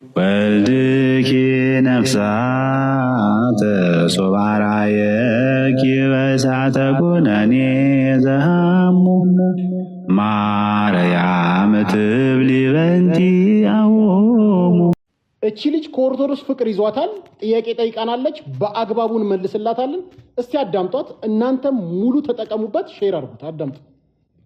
ወልድኪ ነፍሳተ ሶባራየኪ በእሳተ ኩነኔ ዘሃሙ ማርያም ትብሊ በንቲ አዎሙ። እቺ ልጅ ከኦርቶዶክስ ፍቅር ይዟታል። ጥያቄ ጠይቃናለች፣ በአግባቡ እንመልስላታለን። እስቲ አዳምጧት፣ እናንተም ሙሉ ተጠቀሙበት፣ ሼር አድርጉት። አዳምጡ።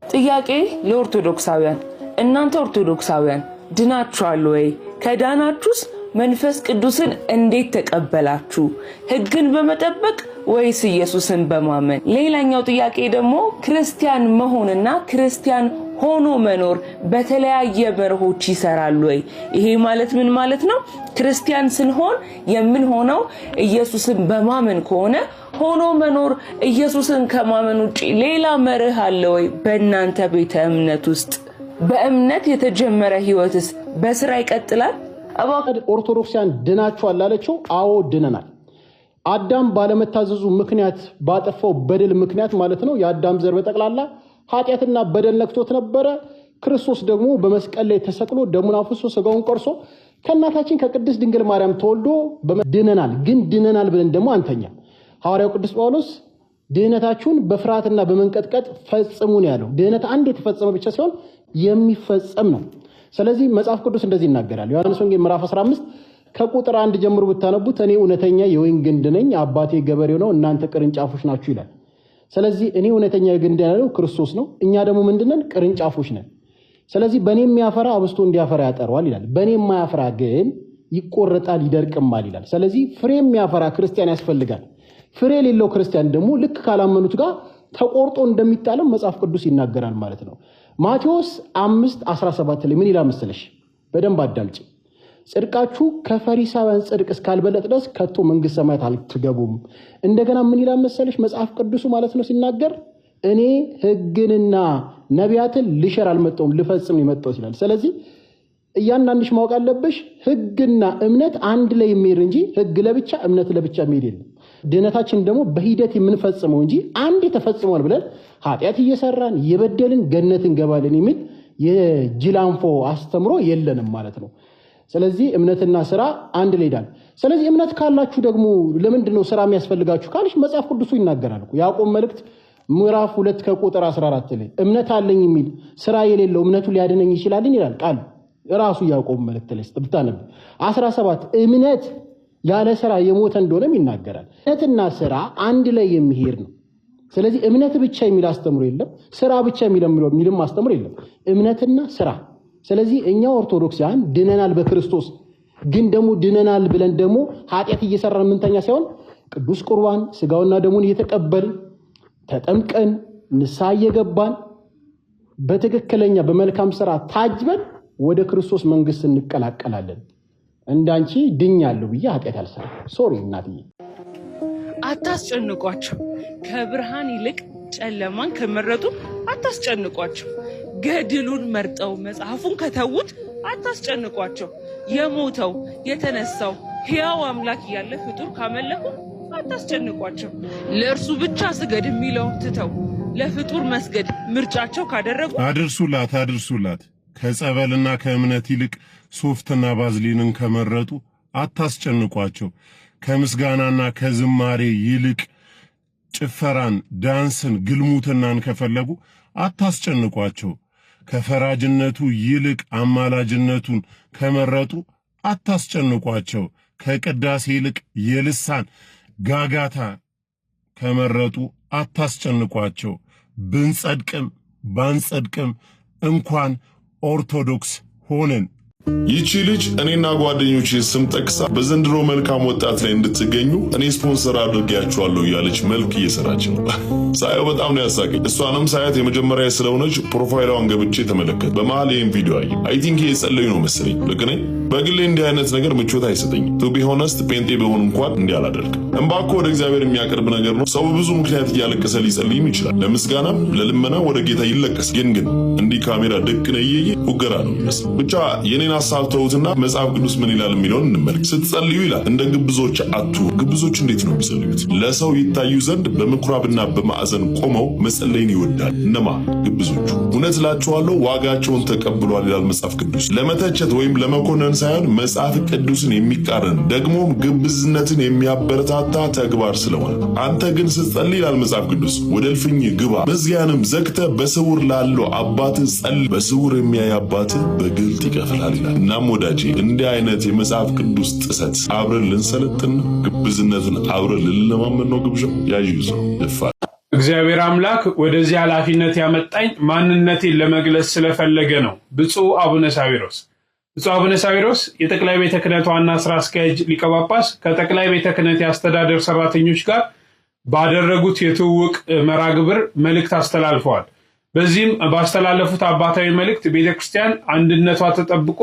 ጥያቄ ለኦርቶዶክሳውያን፣ እናንተ ኦርቶዶክሳውያን ድናችኋል ወይ? ከዳናችሁስ መንፈስ ቅዱስን እንዴት ተቀበላችሁ? ሕግን በመጠበቅ ወይስ ኢየሱስን በማመን? ሌላኛው ጥያቄ ደግሞ ክርስቲያን መሆንና ክርስቲያን ሆኖ መኖር በተለያየ መርሆች ይሰራሉ ወይ? ይሄ ማለት ምን ማለት ነው? ክርስቲያን ስንሆን የምንሆነው ኢየሱስን በማመን ከሆነ ሆኖ መኖር ኢየሱስን ከማመን ውጪ ሌላ መርህ አለ ወይ? በእናንተ ቤተ እምነት ውስጥ በእምነት የተጀመረ ህይወትስ በስራ ይቀጥላል? ኦርቶዶክሳውያን ድናችኋል አለችው። አዎ ድነናል። አዳም ባለመታዘዙ ምክንያት ባጠፋው በደል ምክንያት ማለት ነው የአዳም ዘር በጠቅላላ ኃጢአትና በደል ነክቶት ነበረ። ክርስቶስ ደግሞ በመስቀል ላይ ተሰቅሎ ደሙን አፍሶ ስጋውን ቆርሶ ከእናታችን ከቅድስት ድንግል ማርያም ተወልዶ ድነናል። ግን ድነናል ብለን ደግሞ አንተኛ። ሐዋርያው ቅዱስ ጳውሎስ ድህነታችሁን በፍርሃትና በመንቀጥቀጥ ፈጽሙ ነው ያለው። ድህነት አንድ የተፈጸመ ብቻ ሲሆን የሚፈጸም ነው። ስለዚህ መጽሐፍ ቅዱስ እንደዚህ ይናገራል። ዮሐንስ ወንጌል ምዕራፍ 15 ከቁጥር 1 ጀምሮ ብታነቡት እኔ እውነተኛ የወይን ግንድ ነኝ፣ አባቴ ገበሬው ነው፣ እናንተ ቅርንጫፎች ናችሁ ይላል። ስለዚህ እኔ እውነተኛ ግንድ ያለው ክርስቶስ ነው፣ እኛ ደግሞ ምንድነን? ቅርንጫፎች ነን። ስለዚህ በእኔ የሚያፈራ አብስቶ እንዲያፈራ ያጠረዋል ይላል። በእኔ የማያፈራ ግን ይቆረጣል ይደርቅማል ይላል። ስለዚህ ፍሬ የሚያፈራ ክርስቲያን ያስፈልጋል። ፍሬ የሌለው ክርስቲያን ደግሞ ልክ ካላመኑት ጋር ተቆርጦ እንደሚጣለም መጽሐፍ ቅዱስ ይናገራል ማለት ነው። ማቴዎስ 5:17 ላይ ምን ይላል መሰለሽ? በደንብ አዳምጪ። ጽድቃችሁ ከፈሪሳውያን ጽድቅ እስካልበለጥ ድረስ ከቶ መንግስተ ሰማያት አትገቡም። እንደገና ምን ይላል መሰለሽ መጽሐፍ ቅዱሱ ማለት ነው ሲናገር እኔ ሕግንና ነቢያትን ልሽር አልመጣሁም ልፈጽም ነው የመጣሁት ይላል። ስለዚህ እያንዳንድሽ ማወቅ አለብሽ ሕግና እምነት አንድ ላይ የሚሄድ እንጂ ሕግ ለብቻ እምነት ለብቻ የሚሄድ የለም። ድነታችን ደግሞ በሂደት የምንፈጽመው እንጂ አንድ ተፈጽሟል ብለን ኃጢአት እየሰራን እየበደልን ገነት እንገባለን የሚል የጅላንፎ አስተምሮ የለንም ማለት ነው። ስለዚህ እምነትና ስራ አንድ ላይ ሄዳል። ስለዚህ እምነት ካላችሁ ደግሞ ለምንድን ነው ስራ የሚያስፈልጋችሁ ካልሽ መጽሐፍ ቅዱሱ ይናገራል። ያዕቆብ መልእክት ምዕራፍ 2 ከቁጥር 14 ላይ እምነት አለኝ የሚል ስራ የሌለው እምነቱ ሊያድነኝ ይችላልን ይላል ቃል ራሱ ያዕቆብ መልእክት ላይ ብታነብ 17 እምነት ያለ ስራ የሞተ እንደሆነም ይናገራል። እምነትና ስራ አንድ ላይ የሚሄድ ነው። ስለዚህ እምነት ብቻ የሚል አስተምሮ የለም፣ ስራ ብቻ የሚልም አስተምሮ የለም። እምነትና ስራ። ስለዚህ እኛ ኦርቶዶክሳውያን ድነናል በክርስቶስ። ግን ደግሞ ድነናል ብለን ደግሞ ኃጢአት እየሰራን ምንተኛ ሳይሆን ቅዱስ ቁርባን ስጋውና ደሙን እየተቀበልን ተጠምቀን ንስሐ እየገባን በትክክለኛ በመልካም ስራ ታጅበን ወደ ክርስቶስ መንግስት እንቀላቀላለን። እንዳንቺ ድኛለሁ ብዬ ኃጢአት አልሰራም። ሶሪ እናትዬ። አታስጨንቋቸው። ከብርሃን ይልቅ ጨለማን ከመረጡ አታስጨንቋቸው። ገድሉን መርጠው መጽሐፉን ከተዉት አታስጨንቋቸው። የሞተው የተነሳው ሕያው አምላክ እያለ ፍጡር ካመለኩ አታስጨንቋቸው። ለእርሱ ብቻ ስገድ የሚለውን ትተው ለፍጡር መስገድ ምርጫቸው ካደረጉ አድርሱላት። ከጸበልና ከእምነት ይልቅ ሶፍትና ባዝሊንን ከመረጡ አታስጨንቋቸው። ከምስጋናና ከዝማሬ ይልቅ ጭፈራን፣ ዳንስን፣ ግልሙትናን ከፈለጉ አታስጨንቋቸው። ከፈራጅነቱ ይልቅ አማላጅነቱን ከመረጡ አታስጨንቋቸው። ከቅዳሴ ይልቅ የልሳን ጋጋታ ከመረጡ አታስጨንቋቸው። ብንጸድቅም ባንጸድቅም እንኳን ኦርቶዶክስ ሆነን ይቺ ልጅ እኔና ጓደኞቼ ስም ጠቅሳ በዘንድሮ መልካም ወጣት ላይ እንድትገኙ እኔ ስፖንሰር አድርጌያችኋለሁ እያለች መልክ እየሰራች ነው። ሳየው በጣም ነው ያሳቀኝ። እሷንም ሳያት የመጀመሪያ ስለሆነች ፕሮፋይሏን ገብቼ ተመለከት። በመሃል ይህን ቪዲዮ አየሁ። አይ ቲንክ የጸለዩ ነው መሰለኝ። ልክ ነኝ? በግሌ እንዲህ አይነት ነገር ምቾት አይሰጠኝም። ቱ ቢ ሆነስት ጴንጤ ቢሆን እንኳን እንዲህ አላደርግም። እንባ እኮ ወደ እግዚአብሔር የሚያቀርብ ነገር ነው። ሰው በብዙ ምክንያት እያለቀሰ ሊጸልይም ይችላል። ለምስጋናም ለልመና ወደ ጌታ ይለቀስ። ግን እንዲህ ካሜራ ደቅነ እየየ ፉገራ ነው የሚመስል። ብቻ የኔን ሐሳብ ተውትና መጽሐፍ ቅዱስ ምን ይላል የሚለውን እንመልከት። ስትጸልዩ ይላል እንደ ግብዞች አትሁኑ። ግብዞች እንዴት ነው የሚጸልዩት? ለሰው ይታዩ ዘንድ በምኩራብና በማዕዘን ቆመው መጸለይን ይወዳል። እነማ ግብዞቹ? እውነት እላችኋለሁ ዋጋቸውን ተቀብሏል ይላል መጽሐፍ ቅዱስ። ለመተቸት ወይም ለመኮነን ሳይሆን መጽሐፍ ቅዱስን የሚቃረን ደግሞም ግብዝነትን የሚያበረታታ ተግባር ስለሆነ አንተ ግን ስትጸልይ ይላል መጽሐፍ ቅዱስ ወደ እልፍኝ ግባ፣ መዝጊያንም ዘግተህ በስውር ላለው አባትህ ጸልይ፣ በስውር የሚያይ አባትህ በግልጥ ይከፍላል ይላል። እናም ወዳጄ እንዲህ አይነት የመጽሐፍ ቅዱስ ጥሰት አብረን ልንሰለጥን ግብዝነትን አብረን ልንለማመድ ነው ግብዣው። ያዩዘው ይፋል። እግዚአብሔር አምላክ ወደዚህ ኃላፊነት ያመጣኝ ማንነቴን ለመግለጽ ስለፈለገ ነው። ብፁዕ አቡነ ሳዊሮስ የጠቅላይ ቤተ ክህነት ዋና ስራ አስኪያጅ ሊቀ ጳጳስ ከጠቅላይ ቤተ ክህነት የአስተዳደር ሰራተኞች ጋር ባደረጉት የትውውቅ መርሃ ግብር መልእክት አስተላልፈዋል። በዚህም ባስተላለፉት አባታዊ መልእክት ቤተክርስቲያን አንድነቷ ተጠብቆ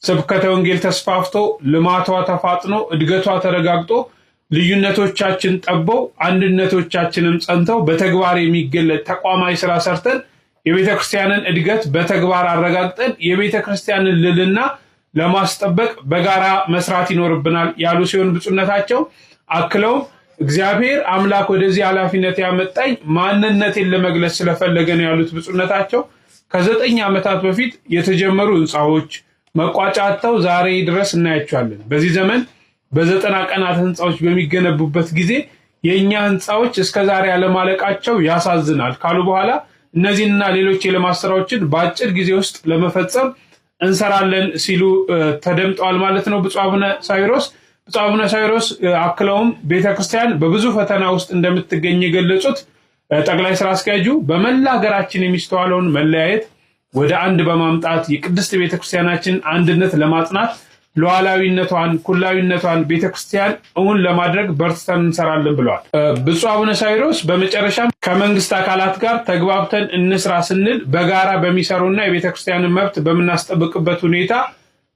ስብከተ ወንጌል ተስፋፍቶ ልማቷ ተፋጥኖ እድገቷ ተረጋግጦ ልዩነቶቻችን ጠበው አንድነቶቻችንም ጸንተው በተግባር የሚገለጥ ተቋማዊ ስራ ሰርተን የቤተክርስቲያንን እድገት በተግባር አረጋግጠን የቤተክርስቲያንን ልዕልና ለማስጠበቅ በጋራ መስራት ይኖርብናል ያሉ ሲሆን ብፁዕነታቸው አክለው እግዚአብሔር አምላክ ወደዚህ ኃላፊነት ያመጣኝ ማንነቴን ለመግለጽ ስለፈለገ ነው ያሉት ብፁዕነታቸው ከ9 ዓመታት በፊት የተጀመሩ ህንፃዎች መቋጫተው ዛሬ ድረስ እናያቸዋለን። በዚህ ዘመን በ90 ቀናት ህንፃዎች በሚገነቡበት ጊዜ የኛ ህንፃዎች እስከዛሬ ያለማለቃቸው ያሳዝናል ካሉ በኋላ እነዚህና ሌሎች የልማት ስራዎችን በአጭር ጊዜ ውስጥ ለመፈጸም እንሰራለን ሲሉ ተደምጠዋል ማለት ነው ብፁዕ አቡነ ሳዊሮስ አክለውም ቤተክርስቲያን በብዙ ፈተና ውስጥ እንደምትገኝ የገለጹት ጠቅላይ ስራ አስኪያጁ በመላ ሀገራችን የሚስተዋለውን መለያየት ወደ አንድ በማምጣት የቅድስት ቤተክርስቲያናችን አንድነት ለማጽናት ሉዓላዊነቷን ኩላዊነቷን ቤተክርስቲያን እውን ለማድረግ በርትተን እንሰራለን ብለዋል። ብፁዕ አቡነ ሳዊሮስ በመጨረሻም ከመንግስት አካላት ጋር ተግባብተን እንስራ ስንል በጋራ በሚሰሩና የቤተክርስቲያንን መብት በምናስጠብቅበት ሁኔታ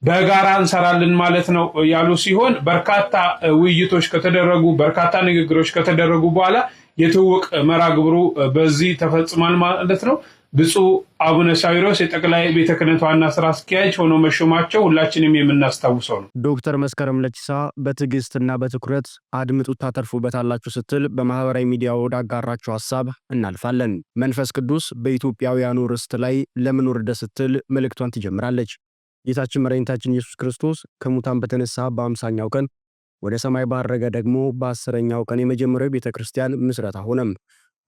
በጋራ እንሰራለን ማለት ነው ያሉ ሲሆን በርካታ ውይይቶች ከተደረጉ በርካታ ንግግሮች ከተደረጉ በኋላ የትውውቅ መርሃ ግብሩ በዚህ ተፈጽሟል ማለት ነው። ብፁዕ አቡነ ሳዊሮስ የጠቅላይ ቤተ ክህነት ዋና ስራ አስኪያጅ ሆኖ መሾማቸው ሁላችንም የምናስታውሰው ነው። ዶክተር መስከረም ለቺሳ በትዕግስትና በትኩረት አድምጡት ታተርፉበታላችሁ ስትል በማህበራዊ ሚዲያ ወዳጋራችሁ ሐሳብ እናልፋለን። መንፈስ ቅዱስ በኢትዮጵያውያኑ ርስት ላይ ለምን ወረደ ስትል መልእክቷን ትጀምራለች። ጌታችን መድኃኒታችን ኢየሱስ ክርስቶስ ከሙታን በተነሳ በ50ኛው ቀን ወደ ሰማይ ባረገ ደግሞ በ10ኛው ቀን የመጀመሪያው ቤተክርስቲያን ምስረታ ሆነም።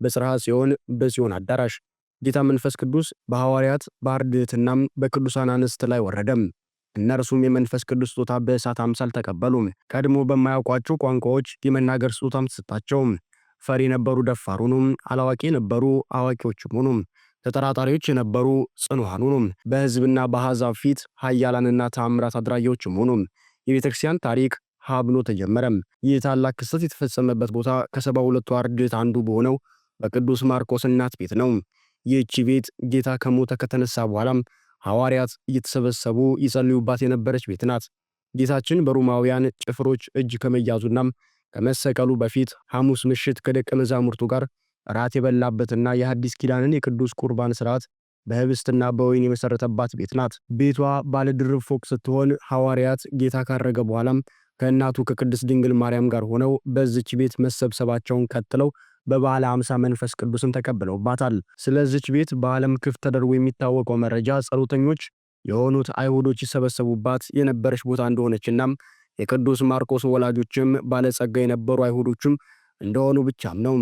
በጽርሐ ጽዮን በጽዮን አዳራሽ ጌታ መንፈስ ቅዱስ በሐዋርያት በአርድእትናም በቅዱሳን አንስት ላይ ወረደም። እነርሱም የመንፈስ ቅዱስ ስጦታ በእሳት አምሳል ተቀበሉም። ቀድሞ በማያውቋቸው ቋንቋዎች የመናገር ስጦታም ተሰጣቸው። ፈሪ ነበሩ ደፋሩንም፣ አላዋቂ ነበሩ አዋቂዎችም ሆኑም። ተጠራጣሪዎች የነበሩ ጽኑዓን ሆኑም። በሕዝብና በአሕዛብ ፊት ኃያላንና ተአምራት አድራጊዎችም ሆኑም። የቤተክርስቲያን ታሪክ ሀብሎ ተጀመረም። ይህ ታላቅ ክስተት የተፈጸመበት ቦታ ከ72ቱ አርድእት አንዱ በሆነው በቅዱስ ማርቆስ እናት ቤት ነው። ይህቺ ቤት ጌታ ከሞተ ከተነሳ በኋላም ሐዋርያት እየተሰበሰቡ ይጸልዩባት የነበረች ቤት ናት። ጌታችን በሮማውያን ጭፍሮች እጅ ከመያዙና ከመሰቀሉ በፊት ሐሙስ ምሽት ከደቀ መዛሙርቱ ጋር ራት የበላበትና የሐዲስ ኪዳንን የቅዱስ ቁርባን ሥርዓት በህብስትና በወይን የመሰረተባት ቤት ናት። ቤቷ ባለ ድርብ ፎቅ ስትሆን ሐዋርያት ጌታ ካረገ በኋላም ከእናቱ ከቅድስት ድንግል ማርያም ጋር ሆነው በዚች ቤት መሰብሰባቸውን ቀጥለው በበዓለ ሃምሳ መንፈስ ቅዱስን ተቀብለውባታል። ስለዚች ቤት በዓለም ክፍት ተደርጎ የሚታወቀው መረጃ ጸሎተኞች የሆኑት አይሁዶች ይሰበሰቡባት የነበረች ቦታ እንደሆነችና የቅዱስ ማርቆስ ወላጆችም ባለጸጋ የነበሩ አይሁዶችም እንደሆኑ ብቻም ነው።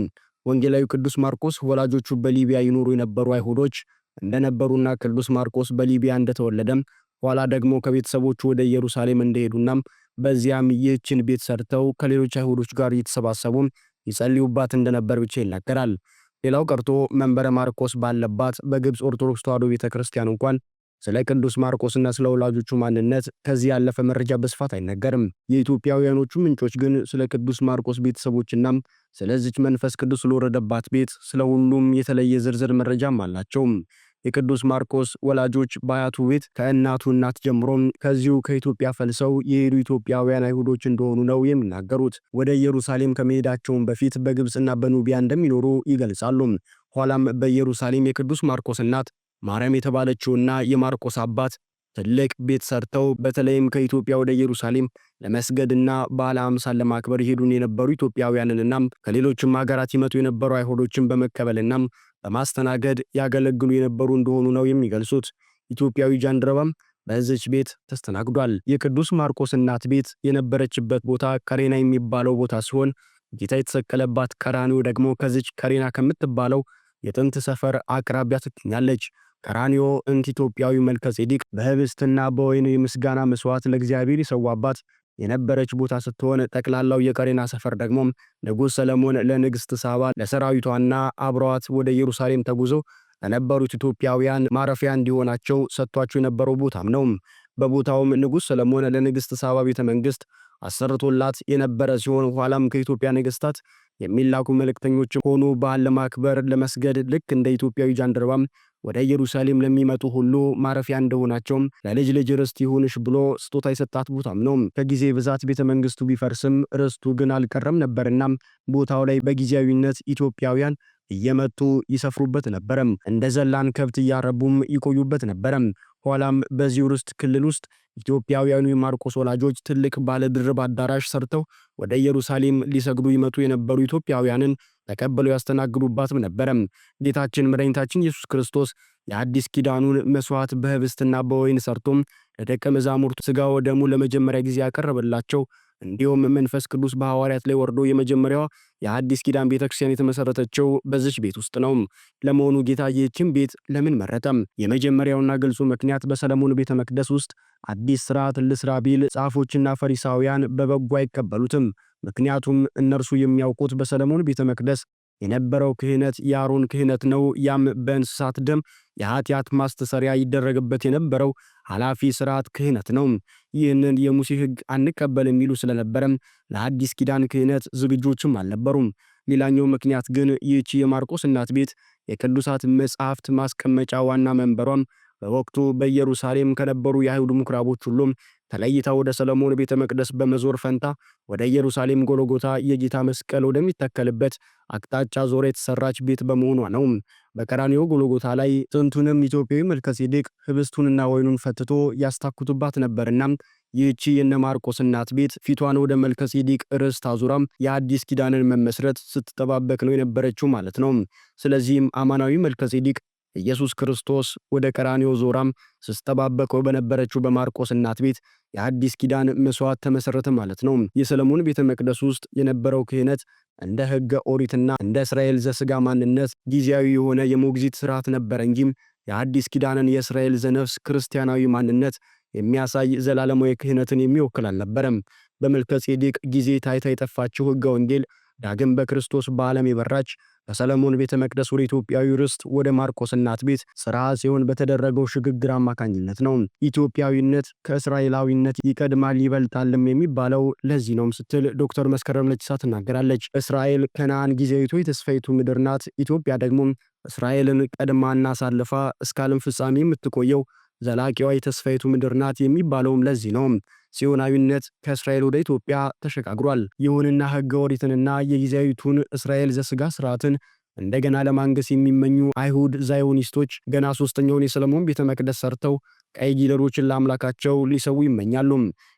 ወንጌላዊ ቅዱስ ማርቆስ ወላጆቹ በሊቢያ ይኖሩ የነበሩ አይሁዶች እንደነበሩና ቅዱስ ማርቆስ በሊቢያ እንደተወለደም ኋላ ደግሞ ከቤተሰቦቹ ወደ ኢየሩሳሌም እንደሄዱና በዚያም ይህችን ቤት ሰርተው ከሌሎች አይሁዶች ጋር እየተሰባሰቡ ይጸልዩባት እንደነበር ብቻ ይናገራል። ሌላው ቀርቶ መንበረ ማርቆስ ባለባት በግብጽ ኦርቶዶክስ ተዋሕዶ ቤተክርስቲያን እንኳን ስለ ቅዱስ ማርቆስና ስለ ወላጆቹ ማንነት ከዚህ ያለፈ መረጃ በስፋት አይነገርም። የኢትዮጵያውያኖቹ ምንጮች ግን ስለ ቅዱስ ማርቆስ ቤተሰቦችና ስለዚች መንፈስ ቅዱስ ስለወረደባት ቤት ስለ ሁሉም የተለየ ዝርዝር መረጃም አላቸው። የቅዱስ ማርቆስ ወላጆች በአያቱ ቤት ከእናቱ እናት ጀምሮ ከዚሁ ከኢትዮጵያ ፈልሰው የሄዱ ኢትዮጵያውያን አይሁዶች እንደሆኑ ነው የሚናገሩት። ወደ ኢየሩሳሌም ከመሄዳቸውም በፊት በግብጽና በኑቢያ እንደሚኖሩ ይገልጻሉ። ኋላም በኢየሩሳሌም የቅዱስ ማርቆስ እናት ማርያም የተባለችውና የማርቆስ አባት ትልቅ ቤት ሰርተው በተለይም ከኢትዮጵያ ወደ ኢየሩሳሌም ለመስገድና በዓለ ሃምሳን ለማክበር ይሄዱን የነበሩ ኢትዮጵያውያንንና ከሌሎችም ሀገራት ይመጡ የነበሩ አይሁዶችን በመቀበልና በማስተናገድ ያገለግሉ የነበሩ እንደሆኑ ነው የሚገልጹት። ኢትዮጵያዊ ጃንደረባም በዚች ቤት ተስተናግዷል። የቅዱስ ማርቆስ እናት ቤት የነበረችበት ቦታ ቀሬና የሚባለው ቦታ ሲሆን ጌታ የተሰቀለባት ቀራንዮ ደግሞ ከዚች ቀሬና ከምትባለው የጥንት ሰፈር አቅራቢያ ትገኛለች። ቀራንዮ እንት ኢትዮጵያዊ መልከጼዴቅ በህብስትና በወይን የምስጋና መስዋዕት ለእግዚአብሔር ይሰዋባት የነበረች ቦታ ስትሆን ጠቅላላው የቀሬና ሰፈር ደግሞ ንጉሥ ሰለሞን ለንግሥት ሳባ ለሰራዊቷና አብረዋት ወደ ኢየሩሳሌም ተጉዘው ለነበሩት ኢትዮጵያውያን ማረፊያ እንዲሆናቸው ሰጥቷቸው የነበረው ቦታም ነው። በቦታውም ንጉሥ ሰለሞን ለንግሥት ሳባ ቤተ መንግሥት አሰርቶላት የነበረ ሲሆን ኋላም ከኢትዮጵያ ነገሥታት የሚላኩ መልእክተኞች ሆኑ በዓል ለማክበር ለመስገድ ልክ እንደ ኢትዮጵያዊ ጃንደረባም ወደ ኢየሩሳሌም ለሚመጡ ሁሉ ማረፊያ እንደሆናቸው ለልጅ ልጅ ርስት ይሁንሽ ብሎ ስጦታ የሰጣት ቦታም ነው። ከጊዜ ብዛት ቤተ መንግስቱ ቢፈርስም ርስቱ ግን አልቀረም ነበርና ቦታው ላይ በጊዜያዊነት ኢትዮጵያውያን እየመጡ ይሰፍሩበት ነበረም። እንደ ዘላን ከብት እያረቡም ይቆዩበት ነበረም። ኋላም በዚህ ርስት ክልል ውስጥ ኢትዮጵያውያኑ የማርቆስ ወላጆች ትልቅ ባለ ድርብ አዳራሽ ሰርተው ወደ ኢየሩሳሌም ሊሰግዱ ይመጡ የነበሩ ኢትዮጵያውያንን ተቀበለው ያስተናግዱባትም ነበረም። ጌታችን መድኃኒታችን ኢየሱስ ክርስቶስ የአዲስ ኪዳኑን መስዋዕት በህብስትና በወይን ሰርቶም ለደቀ መዛሙርቱ ሥጋ ወደሙ ለመጀመሪያ ጊዜ ያቀረበላቸው እንዲሁም መንፈስ ቅዱስ በሐዋርያት ላይ ወርዶ የመጀመሪያው የአዲስ ኪዳን ቤተክርስቲያን የተመሰረተችው በዚች ቤት ውስጥ ነው። ለመሆኑ ጌታ ይህችን ቤት ለምን መረጠም? የመጀመሪያውና ግልጹ ምክንያት በሰለሞን ቤተ መቅደስ ውስጥ አዲስ ሥርዓት ልስራ ቢል ጻፎችና ፈሪሳውያን በበጎ አይቀበሉትም። ምክንያቱም እነርሱ የሚያውቁት በሰለሞን ቤተ መቅደስ የነበረው ክህነት የአሮን ክህነት ነው። ያም በእንስሳት ደም የኃጢአት ማስተሰሪያ ይደረግበት የነበረው ኃላፊ ሥርዓት ክህነት ነው። ይህንን የሙሴ ሕግ አንቀበል የሚሉ ስለነበረም ለአዲስ ኪዳን ክህነት ዝግጆችም አልነበሩም። ሌላኛው ምክንያት ግን ይህቺ የማርቆስ እናት ቤት የቅዱሳት መጻሕፍት ማስቀመጫ ዋና መንበሯም በወቅቱ በኢየሩሳሌም ከነበሩ የአይሁድ ምኩራቦች ሁሉም ተለይታ ወደ ሰለሞን ቤተ መቅደስ በመዞር ፈንታ ወደ ኢየሩሳሌም ጎልጎታ የጌታ መስቀል ወደሚተከልበት አቅጣጫ ዞራ የተሰራች ቤት በመሆኗ ነው። በቀራንዮ ጎልጎታ ላይ ጥንቱንም ኢትዮጵያዊ መልከጼዴቅ ህብስቱንና ወይኑን ፈትቶ ያስታኩቱባት ነበርና ይህቺ የነ ማርቆስ እናት ቤት ፊቷን ወደ መልከጼዴቅ ርስት አዙራም የአዲስ ኪዳንን መመስረት ስትጠባበቅ ነው የነበረችው ማለት ነው። ስለዚህም አማናዊ መልከጼዴቅ ኢየሱስ ክርስቶስ ወደ ቀራንዮ ዞራም ስትጠባበቀው በነበረችው በማርቆስ እናት ቤት የአዲስ ኪዳን መስዋዕት ተመሰረተ ማለት ነው። የሰለሞን ቤተ መቅደስ ውስጥ የነበረው ክህነት እንደ ሕገ ኦሪትና እንደ እስራኤል ዘሥጋ ማንነት ጊዜያዊ የሆነ የሞግዚት ስርዓት ነበር እንጂም የአዲስ ኪዳንን የእስራኤል ዘነፍስ ክርስቲያናዊ ማንነት የሚያሳይ ዘላለማዊ ክህነትን የሚወክል አልነበረም። በመልከጼዴቅ ጊዜ ታይታ የጠፋችው ሕገ ወንጌል ዳግም በክርስቶስ በዓለም የበራች በሰለሞን ቤተ መቅደስ ወደ ኢትዮጵያዊ ርስት ወደ ማርቆስ እናት ቤት ስርዓት ሲሆን በተደረገው ሽግግር አማካኝነት ነው። ኢትዮጵያዊነት ከእስራኤላዊነት ይቀድማል ይበልጣልም የሚባለው ለዚህ ነው ስትል ዶክተር መስከረም ለቺሳ ትናገራለች። እስራኤል ከነዓን ጊዜያዊቱ የተስፋይቱ ምድር ናት። ኢትዮጵያ ደግሞ እስራኤልን ቀድማና አሳልፋ እስከ ዓለም ፍጻሜ የምትቆየው ዘላቂዋ የተስፋይቱ ምድር ናት የሚባለውም ለዚህ ነው። ሲዮናዊነት ከእስራኤል ወደ ኢትዮጵያ ተሸጋግሯል። ይሁንና ሕገ ኦሪትንና የጊዜያዊቱን እስራኤል ዘሥጋ ስርዓትን እንደገና ለማንገስ የሚመኙ አይሁድ ዛዮኒስቶች ገና ሶስተኛውን የሰለሞን ቤተ መቅደስ ሰርተው ቀይ ጊደሮችን ለአምላካቸው ሊሰዉ ይመኛሉ።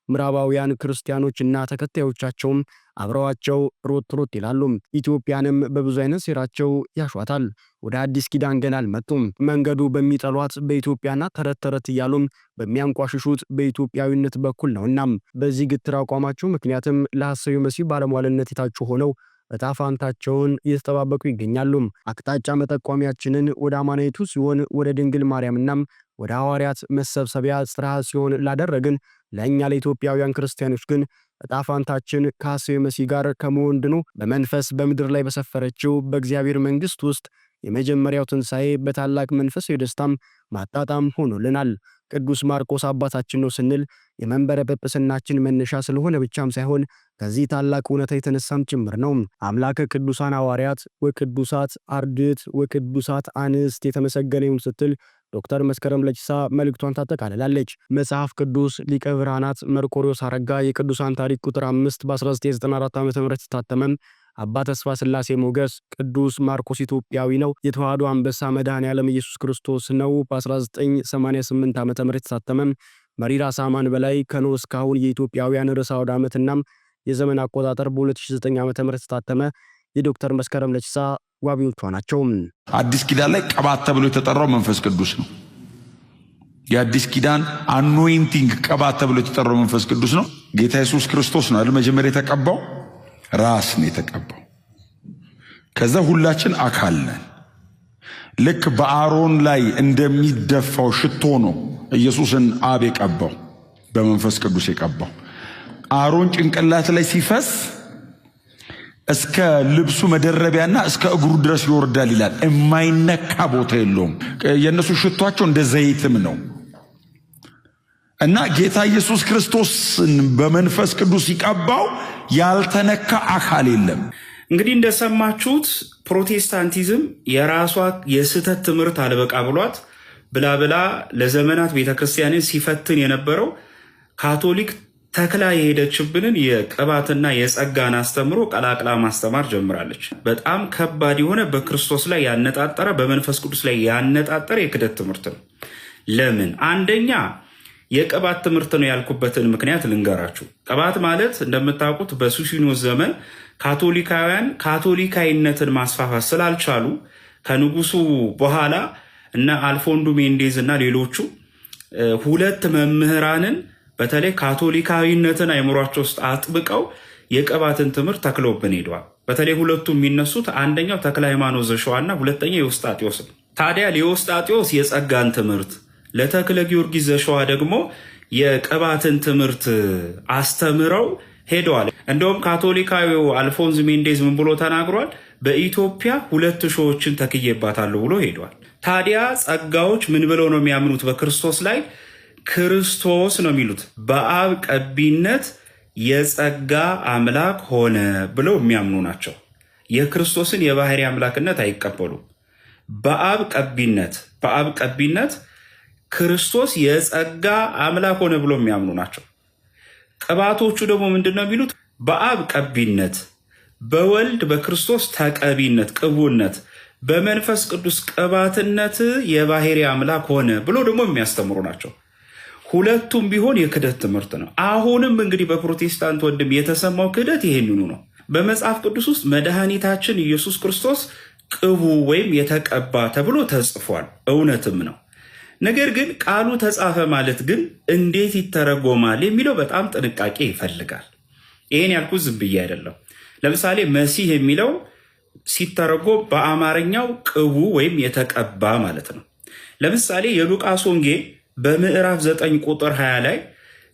ምዕራባውያን ክርስቲያኖችና ተከታዮቻቸውም አብረዋቸው ሮት ይላሉ። ኢትዮጵያንም በብዙ አይነት ሴራቸው ያሿታል። ወደ አዲስ ኪዳን ገና አልመጡም። መንገዱ በሚጠሏት በኢትዮጵያና ተረት እያሉም በሚያንቋሽሹት በኢትዮጵያዊነት በኩል ነውና በዚህ ግትር አቋማቸው ምክንያትም ለሐሰዩ መሲህ ባለሟልነት የታጩ ሆነው እጣፋንታቸውን እየተጠባበቁ ይገኛሉ። አቅጣጫ መጠቋሚያችንን ወደ አማናይቱ ሲሆን ወደ ድንግል ማርያምና ወደ ሐዋርያት መሰብሰቢያ ጽርሐ ሲሆን ላደረግን ለእኛ ለኢትዮጵያውያን ክርስቲያኖች ግን እጣፋንታችን ከሐሰዩ መሲህ ጋር ከመሆን ድኖ በመንፈስ በምድር ላይ በሰፈረችው በእግዚአብሔር መንግሥት ውስጥ የመጀመሪያው ትንሣኤ በታላቅ መንፈሳዊ ደስታም ማጣጣም ሆኖልናል። ቅዱስ ማርቆስ አባታችን ነው ስንል የመንበረ ጵጵስናችን መነሻ ስለሆነ ብቻም ሳይሆን ከዚህ ታላቅ እውነታ የተነሳም ጭምር ነው። አምላከ ቅዱሳን ሐዋርያት ወቅዱሳት አርድእት ወቅዱሳት አንስት የተመሰገነ ይሁን ስትል ዶክተር መስከረም ለቺሳ መልእክቷን ታጠቃልላለች። መጽሐፍ ቅዱስ ሊቀ ብርሃናት መርቆሬዎስ አረጋ የቅዱሳን ታሪክ ቁጥር 5 በ1994 ዓ.ም ታተመም። አባ ተስፋ ሥላሴ ሞገስ ቅዱስ ማርቆስ ኢትዮጵያዊ ነው። የተዋሕዶ አንበሳ መድኃኔዓለም ኢየሱስ ክርስቶስ ነው። በ1988 ዓ.ም ታተመም። መሪራ ሳማን በላይ ከኖ እስካሁን የኢትዮጵያውያን ርዕሰ አውደ ዓመትና የዘመን አቆጣጠር በ2009 ዓ.ም ታተመ። የዶክተር መስከረም ለቺሳ ዋቢዎቿ ናቸው። አዲስ ኪዳን ላይ ቅባት ተብሎ የተጠራው መንፈስ ቅዱስ ነው። የአዲስ ኪዳን አኖይንቲንግ ቅባት ተብሎ የተጠራው መንፈስ ቅዱስ ነው። ጌታ ኢየሱስ ክርስቶስ ነው አይደል መጀመሪያ የተቀባው፣ ራስ ነው የተቀባው። ከዛ ሁላችን አካል ነን። ልክ በአሮን ላይ እንደሚደፋው ሽቶ ነው ኢየሱስን አብ የቀባው፣ በመንፈስ ቅዱስ የቀባው። አሮን ጭንቅላት ላይ ሲፈስ እስከ ልብሱ መደረቢያና እስከ እግሩ ድረስ ይወርዳል ይላል። የማይነካ ቦታ የለውም። የእነሱ ሽቷቸው እንደ ዘይትም ነው። እና ጌታ ኢየሱስ ክርስቶስን በመንፈስ ቅዱስ ሲቀባው ያልተነካ አካል የለም። እንግዲህ እንደሰማችሁት ፕሮቴስታንቲዝም የራሷ የስህተት ትምህርት አልበቃ ብሏት ብላ ብላ ለዘመናት ቤተክርስቲያንን ሲፈትን የነበረው ካቶሊክ ተክላ የሄደችብንን የቅባትና የጸጋን አስተምሮ ቀላቅላ ማስተማር ጀምራለች። በጣም ከባድ የሆነ በክርስቶስ ላይ ያነጣጠረ በመንፈስ ቅዱስ ላይ ያነጣጠረ የክደት ትምህርት ነው። ለምን? አንደኛ የቅባት ትምህርት ነው ያልኩበትን ምክንያት ልንገራችሁ። ቅባት ማለት እንደምታውቁት በሱሲኒዮስ ዘመን ካቶሊካውያን ካቶሊካዊነትን ማስፋፋት ስላልቻሉ ከንጉሱ በኋላ እና አልፎንዶ ሜንዴዝ እና ሌሎቹ ሁለት መምህራንን በተለይ ካቶሊካዊነትን አይምሯቸው ውስጥ አጥብቀው የቅባትን ትምህርት ተክለውብን ሄደዋል። በተለይ ሁለቱ የሚነሱት አንደኛው ተክለ ሃይማኖት ዘሸዋና ሁለተኛው የውስጣጤዎስ ነው። ታዲያ ለውስጣጤዎስ የጸጋን ትምህርት፣ ለተክለ ጊዮርጊስ ዘሸዋ ደግሞ የቅባትን ትምህርት አስተምረው ሄደዋል። እንደውም ካቶሊካዊው አልፎንስ ሜንዴዝ ምን ብሎ ተናግሯል? በኢትዮጵያ 2000ዎችን ተክዬባታለሁ ብሎ ሄደዋል። ታዲያ ጸጋዎች ምን ብለው ነው የሚያምኑት? በክርስቶስ ላይ ክርስቶስ ነው የሚሉት። በአብ ቀቢነት የጸጋ አምላክ ሆነ ብለው የሚያምኑ ናቸው። የክርስቶስን የባህሪ አምላክነት አይቀበሉም። በአብ ቀቢነት ክርስቶስ የጸጋ አምላክ ሆነ ብለው የሚያምኑ ናቸው። ቅባቶቹ ደግሞ ምንድን ነው የሚሉት? በአብ ቀቢነት፣ በወልድ በክርስቶስ ተቀቢነት ቅቡነት፣ በመንፈስ ቅዱስ ቅባትነት የባህሪ አምላክ ሆነ ብሎ ደግሞ የሚያስተምሩ ናቸው። ሁለቱም ቢሆን የክደት ትምህርት ነው። አሁንም እንግዲህ በፕሮቴስታንት ወንድም የተሰማው ክደት ይሄንኑ ነው። በመጽሐፍ ቅዱስ ውስጥ መድኃኒታችን ኢየሱስ ክርስቶስ ቅቡ ወይም የተቀባ ተብሎ ተጽፏል፣ እውነትም ነው። ነገር ግን ቃሉ ተጻፈ ማለት ግን እንዴት ይተረጎማል የሚለው በጣም ጥንቃቄ ይፈልጋል። ይሄን ያልኩት ዝም ብዬ አይደለም። ለምሳሌ መሲህ የሚለው ሲተረጎም በአማርኛው ቅቡ ወይም የተቀባ ማለት ነው። ለምሳሌ የሉቃስ ወንጌል በምዕራፍ 9 ቁጥር 20 ላይ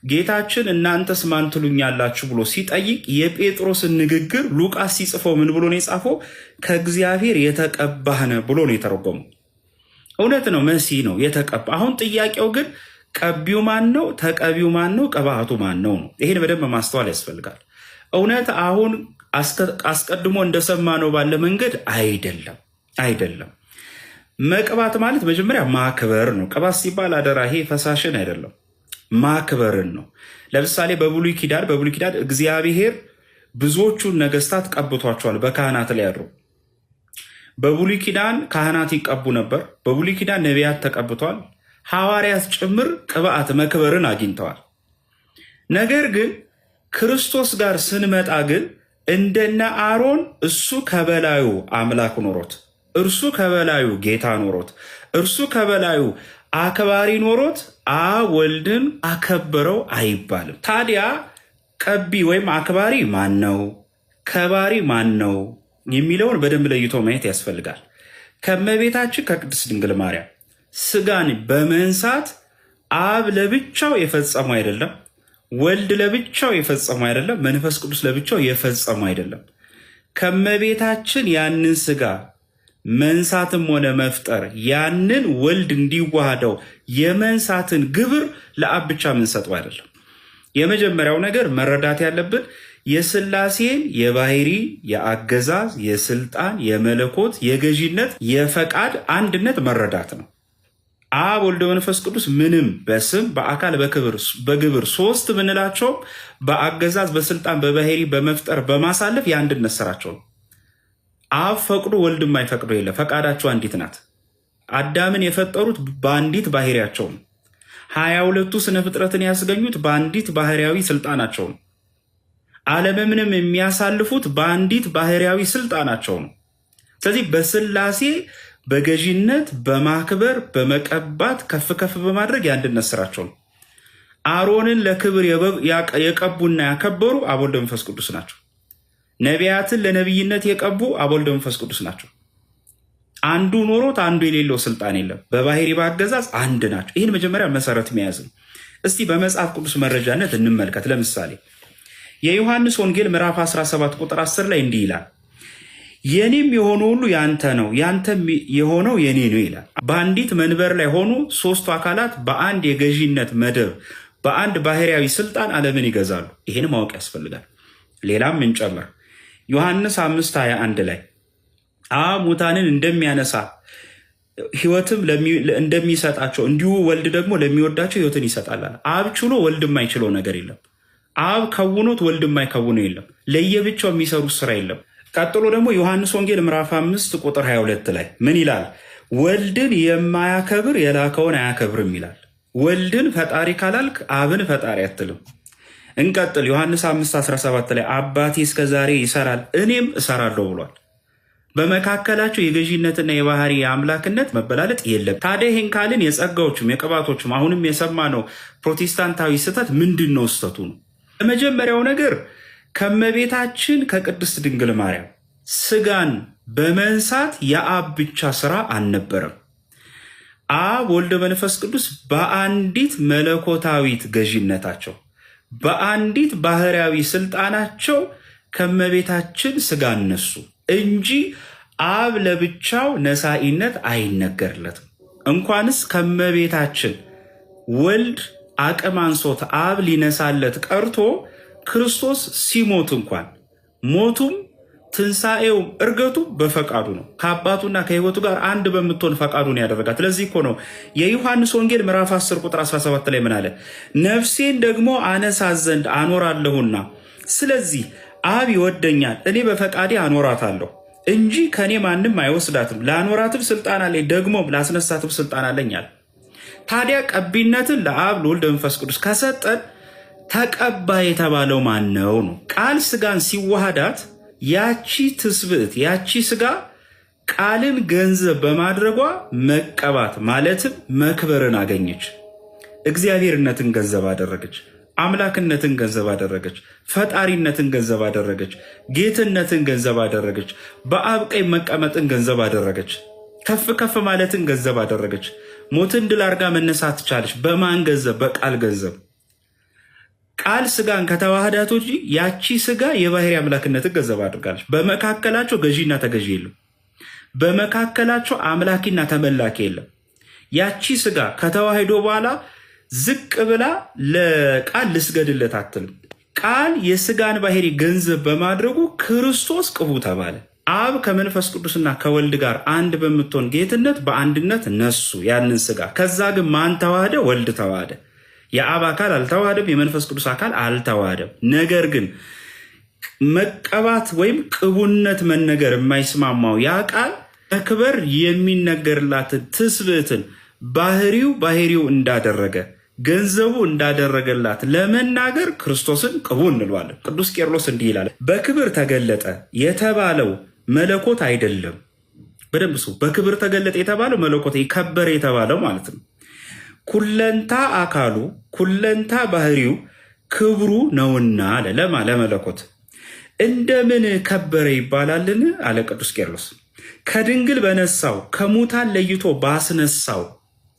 ጌታችን እናንተስ ማን ትሉኛላችሁ ብሎ ሲጠይቅ የጴጥሮስን ንግግር ሉቃስ ሲጽፈው ምን ብሎ ነው የጻፈው? ከእግዚአብሔር የተቀባህ ነህ ብሎ ነው የተረጎመው። እውነት ነው፣ መሲህ ነው የተቀባ። አሁን ጥያቄው ግን ቀቢው ማን ነው? ተቀቢው ማን ነው? ቅባቱ ማን ነው? ይሄን በደንብ ማስተዋል ያስፈልጋል። እውነት አሁን አስቀድሞ እንደሰማነው ባለ መንገድ አይደለም። መቅባት ማለት መጀመሪያ ማክበር ነው። ቅባት ሲባል አደራ፣ ይሄ ፈሳሽን አይደለም፣ ማክበርን ነው። ለምሳሌ በብሉይ ኪዳን እግዚአብሔር ብዙዎቹን ነገስታት ቀብቷቸዋል፣ በካህናት ላይ ያድሩ። በብሉይ ኪዳን ካህናት ይቀቡ ነበር። በብሉይ ኪዳን ነቢያት ተቀብቷል። ሐዋርያት ጭምር ቅብአት መክበርን አግኝተዋል። ነገር ግን ክርስቶስ ጋር ስንመጣ ግን እንደነ አሮን እሱ ከበላዩ አምላክ ኖሮት፣ እርሱ ከበላዩ ጌታ ኖሮት፣ እርሱ ከበላዩ አክባሪ ኖሮት ወልድን አከበረው አይባልም። ታዲያ ቀቢ ወይም አክባሪ ማን ነው? ከባሪ ማን ነው የሚለውን በደንብ ለይቶ ማየት ያስፈልጋል። ከእመቤታችን ከቅድስት ድንግል ማርያም ስጋን በመንሳት አብ ለብቻው የፈጸመው አይደለም፣ ወልድ ለብቻው የፈጸመው አይደለም፣ መንፈስ ቅዱስ ለብቻው የፈጸመው አይደለም። ከእመቤታችን ያንን ስጋ መንሳትም ሆነ መፍጠር ያንን ወልድ እንዲዋሃደው የመንሳትን ግብር ለአብ ብቻ ምንሰጠው አይደለም። የመጀመሪያው ነገር መረዳት ያለብን የሥላሴን የባህሪ፣ የአገዛዝ፣ የስልጣን፣ የመለኮት፣ የገዢነት፣ የፈቃድ አንድነት መረዳት ነው። አብ ወልድ መንፈስ ቅዱስ ምንም በስም በአካል በግብር ሶስት ምንላቸው በአገዛዝ፣ በስልጣን፣ በባህሪ፣ በመፍጠር፣ በማሳለፍ የአንድነት ስራቸው ነው። አብ ፈቅዶ ወልድ የማይፈቅዶ የለ። ፈቃዳቸው አንዲት ናት። አዳምን የፈጠሩት በአንዲት ባህሪያቸው ነው። 22ቱ ስነ ፍጥረትን ያስገኙት በአንዲት ባህሪያዊ ስልጣናቸው ነው። ዓለምንም የሚያሳልፉት በአንዲት ባህሪያዊ ስልጣናቸው ነው። ስለዚህ በሥላሴ በገዢነት በማክበር በመቀባት ከፍ ከፍ በማድረግ የአንድነት ስራቸው ነው። አሮንን ለክብር የቀቡና ያከበሩ አብ ወልድ መንፈስ ቅዱስ ናቸው። ነቢያትን ለነቢይነት የቀቡ አብ ወልድ መንፈስ ቅዱስ ናቸው። አንዱ ኖሮት አንዱ የሌለው ስልጣን የለም። በባህሪ በአገዛዝ አንድ ናቸው። ይህን መጀመሪያ መሰረት መያዝ ነው። እስቲ በመጽሐፍ ቅዱስ መረጃነት እንመልከት። ለምሳሌ የዮሐንስ ወንጌል ምዕራፍ 17 ቁጥር 10 ላይ እንዲህ ይላል፣ የኔም የሆነ ሁሉ ያንተ ነው፣ ያንተም የሆነው የኔ ነው ይላል። በአንዲት መንበር ላይ ሆኑ ሶስቱ አካላት በአንድ የገዢነት መደብ በአንድ ባህርያዊ ስልጣን ዓለምን ይገዛሉ። ይህን ማወቅ ያስፈልጋል። ሌላም እንጨምር። ዮሐንስ 5:21 ላይ አብ ሙታንን እንደሚያነሳ ሕይወትም እንደሚሰጣቸው እንዲሁ ወልድ ደግሞ ለሚወዳቸው ሕይወትን ይሰጣል። አብ ችሎ ወልድ የማይችለው ነገር የለም። አብ ከውኖት ወልድ የማይከውነው የለም። ለየብቻው የሚሰሩት ስራ የለም። ቀጥሎ ደግሞ ዮሐንስ ወንጌል ምዕራፍ 5 ቁጥር 22 ላይ ምን ይላል? ወልድን የማያከብር የላከውን አያከብርም ይላል። ወልድን ፈጣሪ ካላልክ አብን ፈጣሪ አትልም። እንቀጥል። ዮሐንስ 5:17 ላይ አባቴ እስከዛሬ ይሰራል እኔም እሰራለሁ ብሏል። በመካከላቸው የገዢነትና የባህሪ የአምላክነት መበላለጥ የለም። ታዲያ ይህን ካልን የጸጋዎችም የቅባቶችም አሁንም የሰማነው ፕሮቴስታንታዊ ስህተት ምንድን ነው? ስህተቱ ነው የመጀመሪያው ነገር ከመቤታችን ከቅድስት ድንግል ማርያም ስጋን በመንሳት የአብ ብቻ ስራ አልነበረም። አብ ወልደ መንፈስ ቅዱስ በአንዲት መለኮታዊት ገዢነታቸው በአንዲት ባህርያዊ ስልጣናቸው ከመቤታችን ስጋ እነሱ እንጂ አብ ለብቻው ነሳኢነት አይነገርለትም። እንኳንስ ከመቤታችን ወልድ አቅም አንሶት አብ ሊነሳለት ቀርቶ ክርስቶስ ሲሞት እንኳን ሞቱም ትንሣኤውም እርገቱ በፈቃዱ ነው። ከአባቱና ከሕይወቱ ጋር አንድ በምትሆን ፈቃዱን ያደረጋት። ለዚህ እኮ ነው የዮሐንስ ወንጌል ምዕራፍ 10 ቁጥር 17 ላይ ምን አለ? ነፍሴን ደግሞ አነሳት ዘንድ አኖራለሁና ስለዚህ አብ ይወደኛል፣ እኔ በፈቃዴ አኖራታለሁ እንጂ ከእኔ ማንም አይወስዳትም። ላኖራትም ስልጣን አለኝ፣ ደግሞም ላስነሳትም ስልጣን አለኛል። ታዲያ ቀቢነትን ለአብ ለወልድ መንፈስ ቅዱስ ከሰጠን ተቀባይ የተባለው ማን ነው? ቃል ስጋን ሲዋሃዳት ያቺ ትስብእት ያቺ ስጋ ቃልን ገንዘብ በማድረጓ መቀባት ማለትም መክበርን አገኘች። እግዚአብሔርነትን ገንዘብ አደረገች። አምላክነትን ገንዘብ አደረገች። ፈጣሪነትን ገንዘብ አደረገች። ጌትነትን ገንዘብ አደረገች። በአብ ቀኝ መቀመጥን ገንዘብ አደረገች። ከፍ ከፍ ማለትን ገንዘብ አደረገች። ሞትን ድል አድርጋ መነሳት ቻለች። በማን ገንዘብ? በቃል ገንዘብ። ቃል ስጋን ከተዋህዳት እንጂ ያቺ ስጋ የባህሪ አምላክነትን ገንዘብ አድርጋለች። በመካከላቸው ገዢና ተገዢ የለም። በመካከላቸው አምላኪና ተመላኪ የለም። ያቺ ስጋ ከተዋህዶ በኋላ ዝቅ ብላ ለቃል ልስገድለት አትልም። ቃል የስጋን ባህሪ ገንዘብ በማድረጉ ክርስቶስ ቅቡ ተባለ። አብ ከመንፈስ ቅዱስና ከወልድ ጋር አንድ በምትሆን ጌትነት በአንድነት ነሱ ያንን ስጋ። ከዛ ግን ማን ተዋህደ? ወልድ ተዋህደ። የአብ አካል አልተዋህደም፣ የመንፈስ ቅዱስ አካል አልተዋህደም። ነገር ግን መቀባት ወይም ቅቡነት መነገር የማይስማማው ያ ቃል መክበር የሚነገርላትን ትስብእትን ባህሪው እንዳደረገ ገንዘቡ እንዳደረገላት ለመናገር ክርስቶስን ቅቡ እንለዋለን። ቅዱስ ቄርሎስ እንዲህ ይላል፣ በክብር ተገለጠ የተባለው መለኮት አይደለም። በደንብ እሱ በክብር ተገለጠ የተባለው መለኮት ከበረ የተባለው ማለት ነው። ኩለንታ አካሉ ኩለንታ ባህሪው ክብሩ ነውና አለ። ለመለኮት እንደምን ከበረ ይባላልን? አለ ቅዱስ ቄርሎስ። ከድንግል በነሳው ከሙታን ለይቶ ባስነሳው።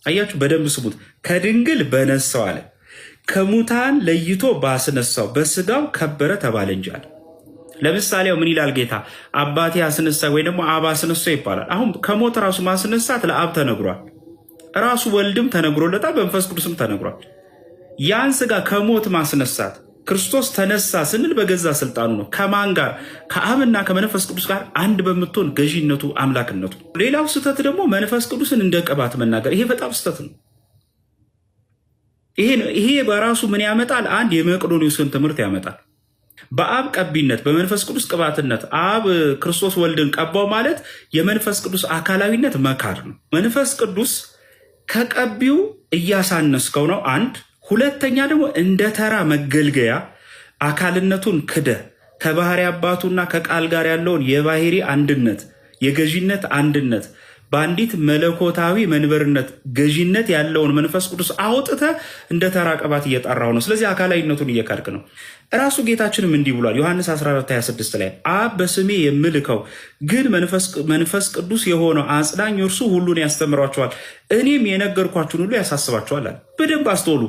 አያችሁ፣ በደንብ ስሙት። ከድንግል በነሳው አለ፣ ከሙታን ለይቶ ባስነሳው በስጋው ከበረ ተባለ እንጂ አለ። ለምሳሌ ምን ይላል ጌታ? አባቴ አስነሳ ወይ ደግሞ አብ አስነሳ ይባላል። አሁን ከሞት ራሱ ማስነሳት ለአብ ተነግሯል። ራሱ ወልድም ተነግሮለታል፣ በመንፈስ ቅዱስም ተነግሯል። ያን ስጋ ከሞት ማስነሳት ክርስቶስ ተነሳ ስንል በገዛ ስልጣኑ ነው። ከማን ጋር? ከአብና ከመንፈስ ቅዱስ ጋር አንድ በምትሆን ገዢነቱ አምላክነቱ። ሌላው ስህተት ደግሞ መንፈስ ቅዱስን እንደ ቅባት መናገር። ይሄ በጣም ስህተት ነው። ይሄ በራሱ ምን ያመጣል? አንድ የመቅዶኒዎስን ትምህርት ያመጣል። በአብ ቀቢነት በመንፈስ ቅዱስ ቅባትነት አብ ክርስቶስ ወልድን ቀባው ማለት የመንፈስ ቅዱስ አካላዊነት መካድ ነው። መንፈስ ቅዱስ ከቀቢው እያሳነስከው ነው አንድ። ሁለተኛ ደግሞ እንደ ተራ መገልገያ አካልነቱን ክደ ከባህሪ አባቱና ከቃል ጋር ያለውን የባህሪ አንድነት የገዢነት አንድነት በአንዲት መለኮታዊ መንበርነት ገዢነት ያለውን መንፈስ ቅዱስ አውጥተ እንደ ተራ ቅባት እየጠራው ነው። ስለዚህ አካላዊነቱን እየካድክ ነው። ራሱ ጌታችንም እንዲህ ብሏል። ዮሐንስ 14:26 ላይ አብ በስሜ የምልከው ግን መንፈስ ቅዱስ የሆነው አጽናኝ እርሱ ሁሉን ያስተምሯቸዋል፣ እኔም የነገርኳችሁን ሁሉ ያሳስባቸዋል አለ። በደንብ አስተውሉ።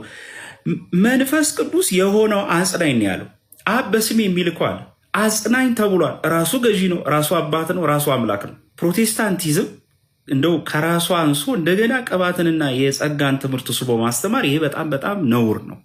መንፈስ ቅዱስ የሆነው አጽናኝ ነው ያለው። አብ በስሜ የሚልከው አለ። አጽናኝ ተብሏል። ራሱ ገዢ ነው፣ ራሱ አባት ነው፣ ራሱ አምላክ ነው። ፕሮቴስታንቲዝም እንደው ከራሱ አንሶ እንደገና ቅባትንና የጸጋን ትምህርት ስቦ ማስተማር ይሄ በጣም በጣም ነውር ነው።